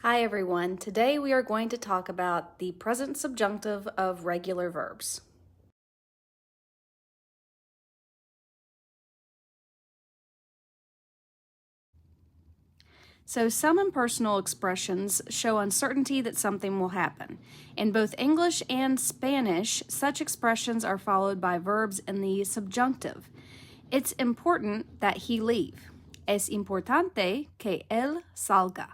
Hi everyone. Today we are going to talk about the present subjunctive of regular verbs. So some impersonal expressions show uncertainty that something will happen. In both English and Spanish, such expressions are followed by verbs in the subjunctive. It's important that he leave. Es importante que él salga.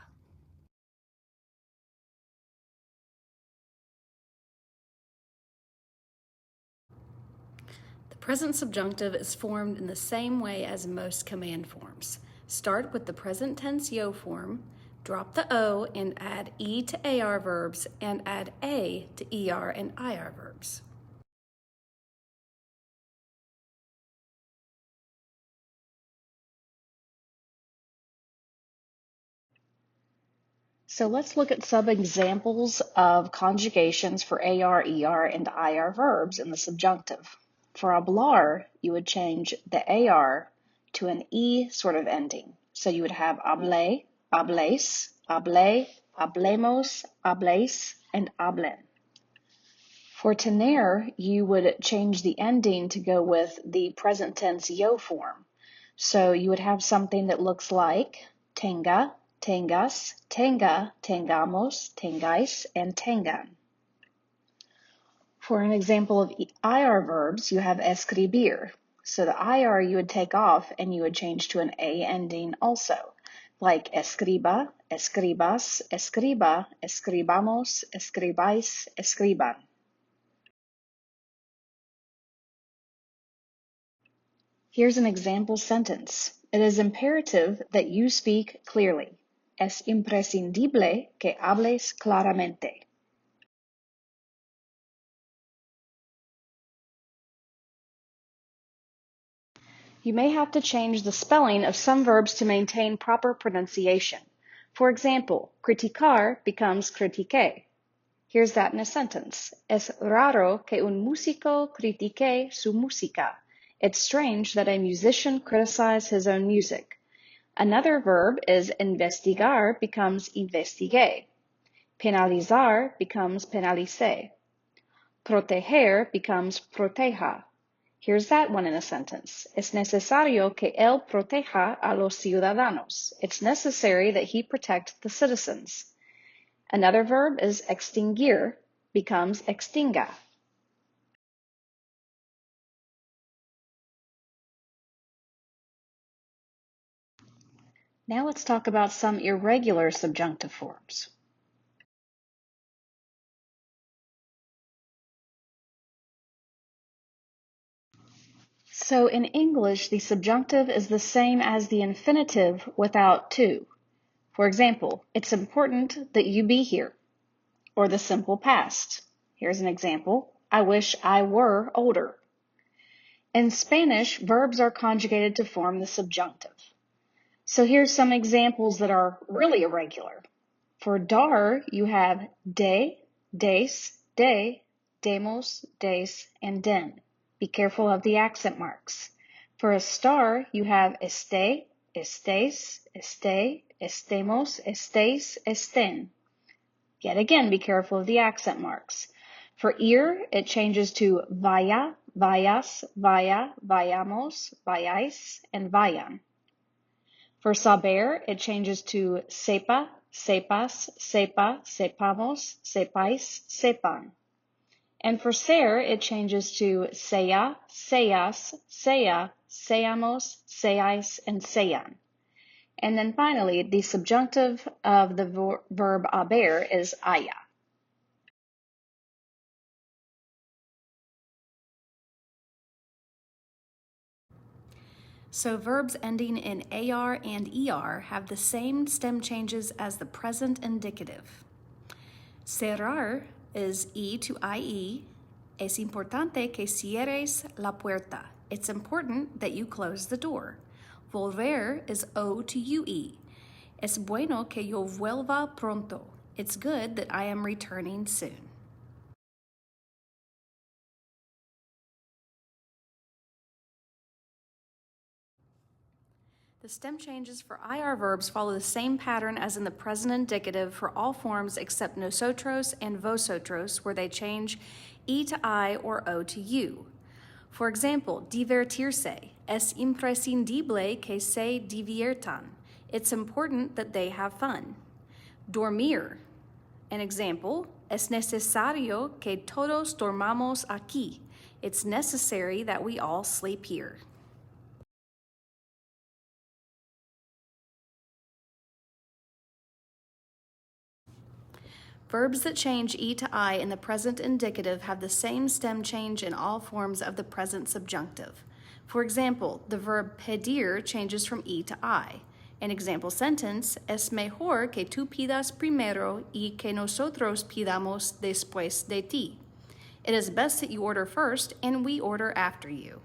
The present subjunctive is formed in the same way as most command forms. Start with the present tense yo form, drop the O and add E to AR verbs, and add A to ER and IR verbs. So let's look at some examples of conjugations for AR, ER, and IR verbs in the subjunctive. For hablar, you would change the AR to an E sort of ending. So you would have hablé, habléis, hablé, hablemos, habléis, and hablen. For tener, you would change the ending to go with the present tense yo form. So you would have something that looks like tenga, tengas, tenga, tengamos, tengais, and tengan. For an example of IR verbs, you have escribir. So the IR you would take off and you would change to an A ending also, like escriba, escribas, escriba, escribamos, escribais, escriban. Here's an example sentence. It is imperative that you speak clearly. Es imprescindible que hables claramente. You may have to change the spelling of some verbs to maintain proper pronunciation. For example, criticar becomes critique. Here's that in a sentence. Es raro que un músico critique su música. It's strange that a musician criticize his own music. Another verb is investigar becomes investigue. Penalizar becomes penalice. Proteger becomes proteja. Here's that one in a sentence. Es necesario que él proteja a los ciudadanos. It's necessary that he protect the citizens. Another verb is extinguir becomes extinga. Now let's talk about some irregular subjunctive forms. So in English, the subjunctive is the same as the infinitive without to. For example, it's important that you be here. Or the simple past. Here's an example. I wish I were older. In Spanish, verbs are conjugated to form the subjunctive. So here's some examples that are really irregular. For dar, you have de, des, de, demos, des, and den. Be careful of the accent marks. For a star, you have este, estes, este, estemos, estes, esten. Yet again, be careful of the accent marks. For ear, it changes to vaya, vayas, vaya, vayamos, vayáis, and vayan. For saber, it changes to sepa, sepas, sepa, sepamos, sepáis, sepan. And for ser, it changes to sea, seas, sea, seamos, seáis, and sean. And then finally, the subjunctive of the verb haber is haya. So verbs ending in AR and ER have the same stem changes as the present indicative. Cerrar is E to IE. Es importante que cierres la puerta. It's important that you close the door. Volver is O to UE. Es bueno que yo vuelva pronto. It's good that I am returning soon. The stem changes for IR verbs follow the same pattern as in the present indicative for all forms except nosotros and vosotros, where they change E to I or O to U. For example, divertirse. Es imprescindible que se diviertan. It's important that they have fun. Dormir. An example, es necesario que todos dormamos aquí. It's necessary that we all sleep here. Verbs that change E to I in the present indicative have the same stem change in all forms of the present subjunctive. For example, the verb pedir changes from E to I. An example sentence, es mejor que tú pidas primero y que nosotros pidamos después de ti. It is best that you order first and we order after you.